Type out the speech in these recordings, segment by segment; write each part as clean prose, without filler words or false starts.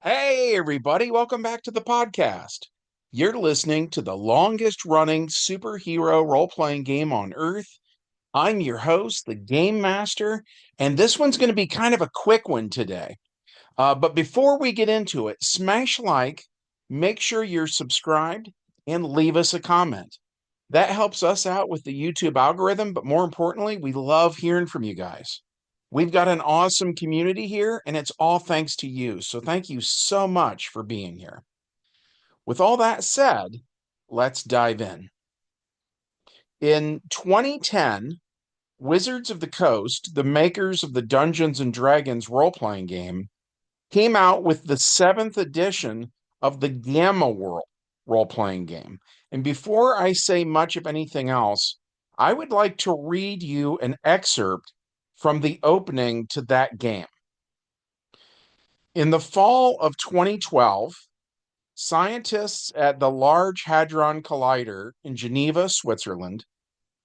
Hey, everybody, welcome back to the podcast. You're listening to the longest running superhero role playing game on Earth. I'm your host, the Game Master, and this one's going to be kind of a quick one today. But before we get into it, smash like, make sure you're subscribed, and leave us a comment. That helps us out with the YouTube algorithm, but more importantly, we love hearing from you guys. We've got an awesome community here, and it's all thanks to you. So thank you so much for being here. With all that said, let's dive in. In 2010, Wizards of the Coast, the makers of the Dungeons and Dragons role playing game, came out with the seventh edition of the Gamma World role playing game. And before I say much of anything else, I would like to read you an excerpt from the opening to that game. In the fall of 2012, scientists at the Large Hadron Collider in Geneva, Switzerland,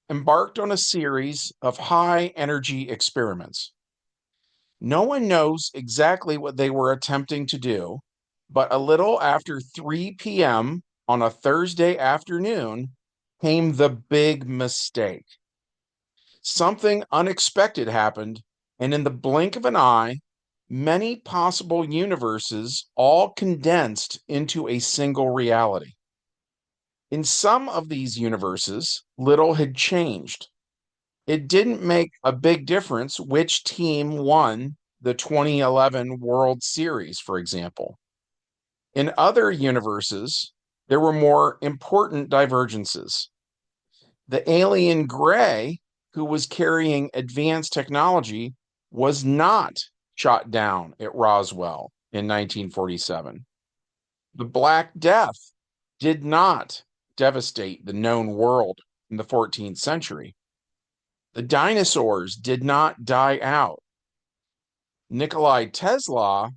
embarked on a series of high energy experiments. No one knows exactly what they were attempting to do, but a little after 3 p.m. on a Thursday afternoon came the big mistake. Something unexpected happened, and in the blink of an eye, many possible universes all condensed into a single reality. In some of these universes, little had changed. It didn't make a big difference which team won the 2011 World Series, for example. In other universes, there were more important divergences. The alien Gray, who was carrying advanced technology, was not shot down at Roswell in 1947. The Black Death did not devastate the known world in the 14th century. The dinosaurs did not die out. Nikolai Tesla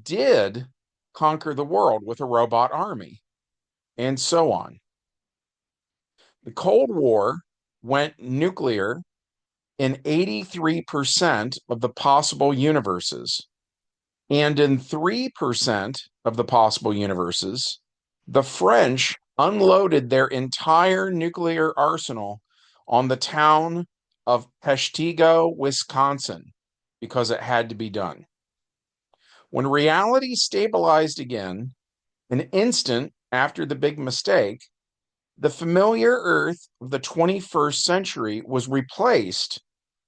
did conquer the world with a robot army, and so on. The Cold War went nuclear in 83% of the possible universes. And in 3% of the possible universes, the French unloaded their entire nuclear arsenal on the town of Peshtigo, Wisconsin, because it had to be done. When reality stabilized again, an instant after the big mistake, the familiar Earth of the 21st century was replaced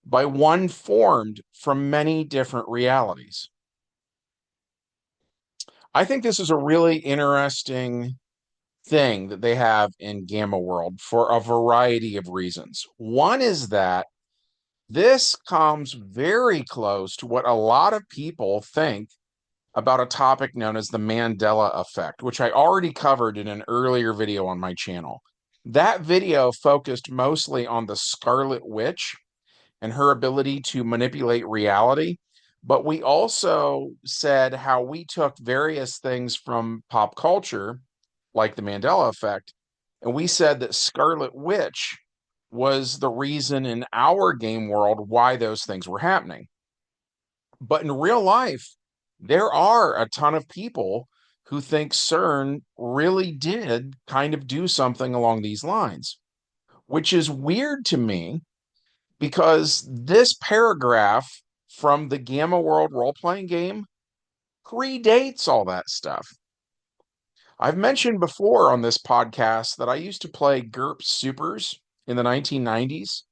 by one formed from many different realities. I think this is a really interesting thing that they have in Gamma World for a variety of reasons. One is that this comes very close to what a lot of people think about a topic known as the Mandela effect, which I already covered in an earlier video on my channel. That video focused mostly on the Scarlet Witch and her ability to manipulate reality. But we also said how we took various things from pop culture, like the Mandela effect, and we said that Scarlet Witch was the reason in our game world why those things were happening. But in real life, there are a ton of people who think CERN really did kind of do something along these lines, which is weird to me because this paragraph from the Gamma World role playing game predates all that stuff. I've mentioned before on this podcast that I used to play GURPS Supers in the 1990s.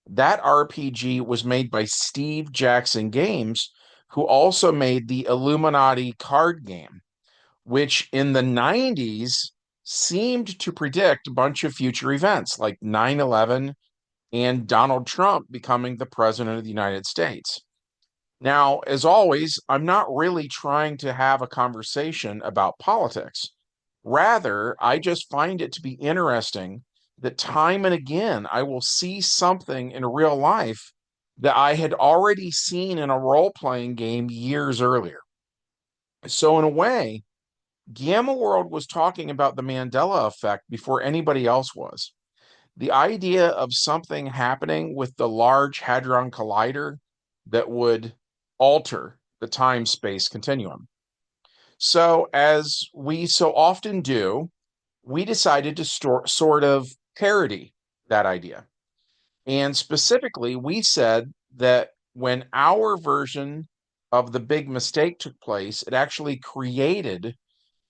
That RPG was made by Steve Jackson Games, who also made the Illuminati card game, which in the 90s seemed to predict a bunch of future events like 9/11 and Donald Trump becoming the president of the United States. Now, as always, I'm not really trying to have a conversation about politics. Rather, I just find it to be interesting that time and again I will see something in real life that I had already seen in a role playing game years earlier. So, in a way, Gamma World was talking about the Mandela effect before anybody else was. The idea of something happening with the Large Hadron Collider that would alter the time space continuum. So, as we so often do, we decided to sort of parody that idea. And specifically, we said that when our version of the big mistake took place, it actually created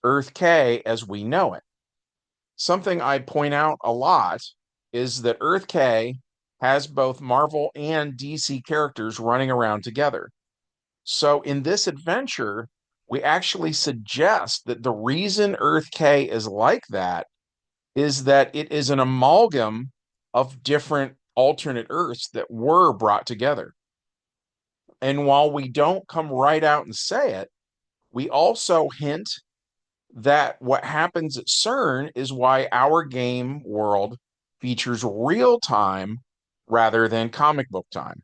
Earth K as we know it. Something I point out a lot is that Earth K has both Marvel and DC characters running around together. So in this adventure, we actually suggest that the reason Earth K is like that is that it is an amalgam of different alternate Earths that were brought together. And while we don't come right out and say it, we also hint that what happens at CERN is why our game world features real time rather than comic book time.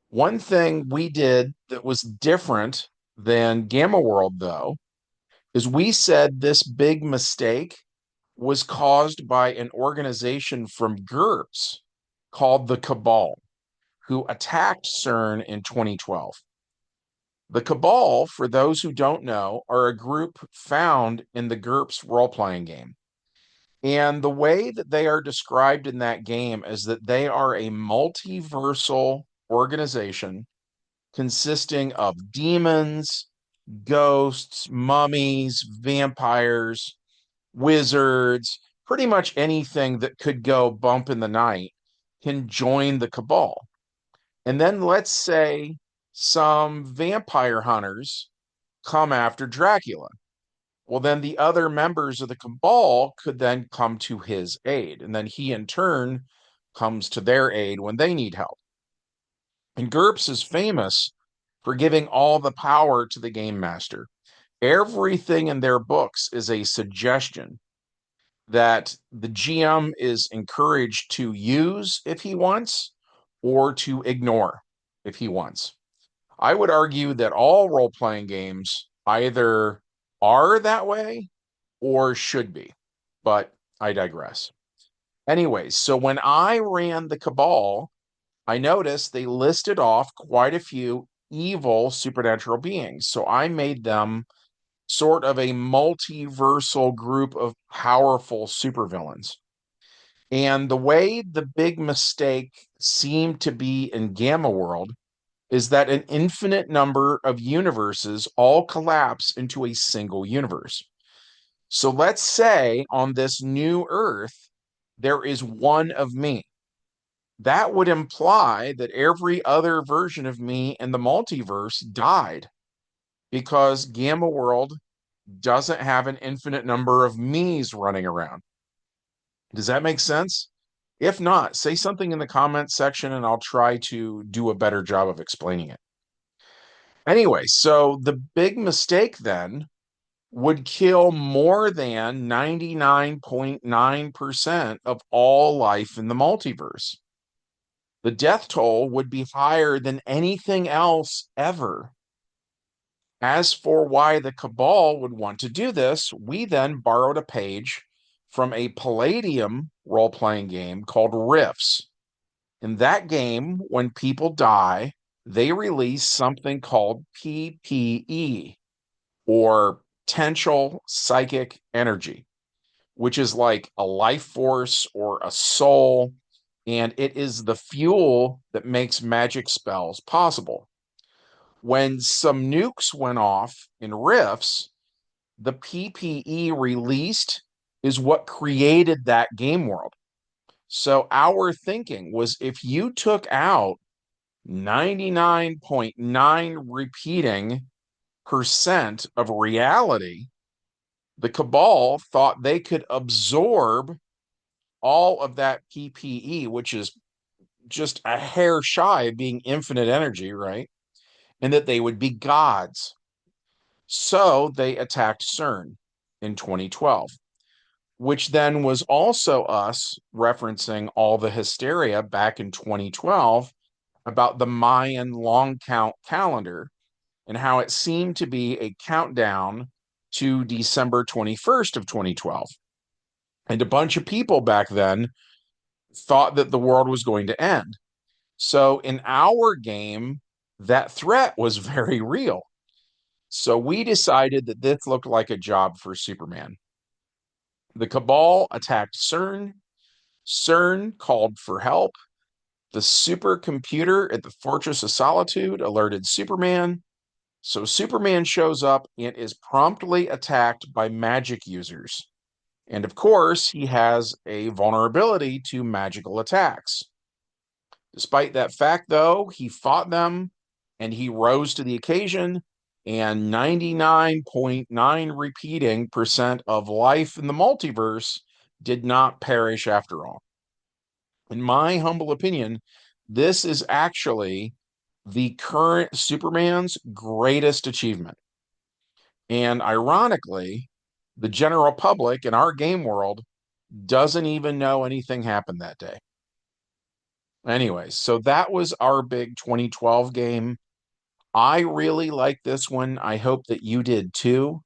One thing we did that was different than Gamma World, though, is we said this big mistake was caused by an organization from GURPS called the Cabal, who attacked CERN in 2012. The Cabal, for those who don't know, are a group found in the GURPS role playing game. And the way that they are described in that game is that they are a multiversal organization consisting of demons, ghosts, mummies, vampires, wizards, pretty much anything that could go bump in the night can join the cabal. And then let's say some vampire hunters come after Dracula. Well, then the other members of the cabal could then come to his aid. And then he, in turn, comes to their aid when they need help. And GURPS is famous for giving all the power to the game master. Everything in their books is a suggestion that the GM is encouraged to use if he wants or to ignore if he wants. I would argue that all role playing games either are that way or should be, but I digress. Anyways, so when I ran the Cabal, I noticed they listed off quite a few evil supernatural beings. So I made them sort of a multiversal group of powerful supervillains. And the way the big mistake seemed to be in Gamma World is that an infinite number of universes all collapse into a single universe. So let's say on this new Earth, there is one of me. That would imply that every other version of me in the multiverse died because Gamma World doesn't have an infinite number of me's running around. Does that make sense? If not, say something in the comments section and I'll try to do a better job of explaining it. Anyway, so the big mistake then would kill more than 99.9% of all life in the multiverse. The death toll would be higher than anything else ever. As for why the Cabal would want to do this, we then borrowed a page from a Palladium role playing game called RIFTS. In that game, when people die, they release something called PPE, or potential psychic energy, which is like a life force or a soul, and it is the fuel that makes magic spells possible. When some nukes went off in Rifts, the PPE released is what created that game world. So our thinking was if you took out 99.9 repeating percent of reality, the Cabal thought they could absorb all of that PPE, which is just a hair shy of being infinite energy, right? And that they would be gods. So they attacked CERN in 2012, which then was also us referencing all the hysteria back in 2012 about the Mayan long count calendar and how it seemed to be a countdown to December 21st of 2012. And a bunch of people back then thought that the world was going to end. So in our game, that threat was very real. So we decided that this looked like a job for Superman. The Cabal attacked CERN. CERN called for help. The supercomputer at the Fortress of Solitude alerted Superman. So Superman shows up and is promptly attacked by magic users. And of course, he has a vulnerability to magical attacks. Despite that fact, though, he fought them and he rose to the occasion. And 99.9 repeating percent of life in the multiverse did not perish after all. In my humble opinion, this is actually the current Superman's greatest achievement. And ironically, the general public in our game world doesn't even know anything happened that day. Anyways, so that was our big 2012 game. I really like this one. I hope that you did too.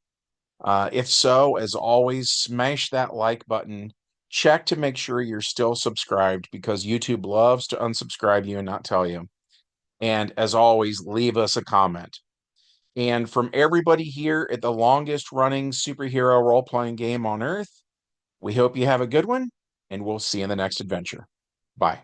If so, as always, smash that like button. Check to make sure you're still subscribed because YouTube loves to unsubscribe you and not tell you. And as always, leave us a comment. And from everybody here at the longest running superhero role playing game on earth, we hope you have a good one, and we'll see you in the next adventure. Bye.